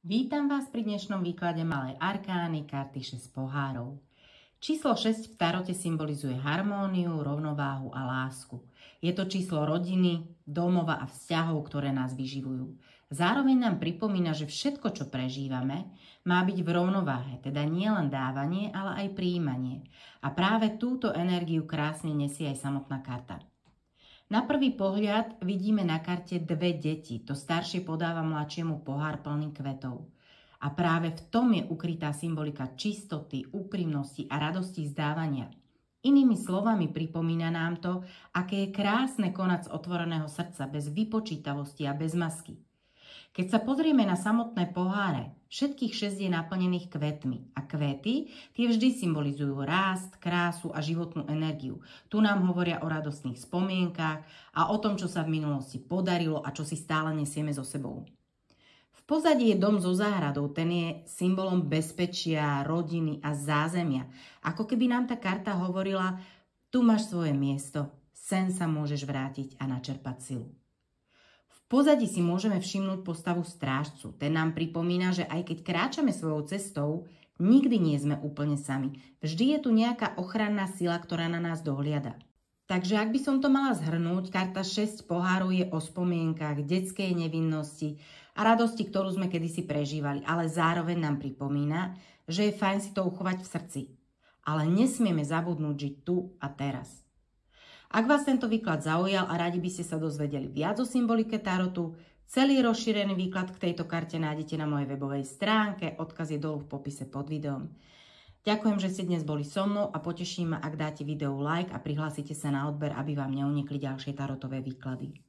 Vítam vás pri dnešnom výklade Malej arkány karty 6 pohárov. Číslo 6 v tarote symbolizuje harmóniu, rovnováhu a lásku. Je to číslo rodiny, domova a vzťahov, ktoré nás vyživujú. Zároveň nám pripomína, že všetko, čo prežívame, má byť v rovnováhe, teda nie len dávanie, ale aj prijímanie. A práve túto energiu krásne nesie aj samotná karta. Na prvý pohľad vidíme na karte dve deti. To staršie podáva mladšiemu pohár plný kvetov. A práve v tom je ukrytá symbolika čistoty, úprimnosti a radosti z dávania. Inými slovami pripomína nám to, aké je krásne konať z otvoreného srdca, bez vypočítavosti a bez masky. Keď sa pozrieme na samotné poháre, všetkých 6 je naplnených kvetmi a kvety tie vždy symbolizujú rást, krásu a životnú energiu. Tu nám hovoria o radostných spomienkach a o tom, čo sa v minulosti podarilo a čo si stále nesieme so sebou. V pozadí je dom so záhradou, ten je symbolom bezpečia, rodiny a zázemia. Ako keby nám tá karta hovorila, tu máš svoje miesto, sem sa môžeš vrátiť a načerpať silu. V pozadí si môžeme všimnúť postavu strážcu. Ten nám pripomína, že aj keď kráčame svojou cestou, nikdy nie sme úplne sami. Vždy je tu nejaká ochranná sila, ktorá na nás dohliada. Takže ak by som to mala zhrnúť, karta 6 pohárov je o spomienkach, detskej nevinnosti a radosti, ktorú sme kedysi prežívali, ale zároveň nám pripomína, že je fajn si to uchovať v srdci. Ale nesmieme zabudnúť žiť tu a teraz. Ak vás tento výklad zaujal a radi by ste sa dozvedeli viac o symbolike tarotu, celý rozšírený výklad k tejto karte nájdete na mojej webovej stránke, odkaz je dolu v popise pod videom. Ďakujem, že ste dnes boli so mnou a poteší ma, ak dáte videu like a prihlásite sa na odber, aby vám neunikli ďalšie tarotové výklady.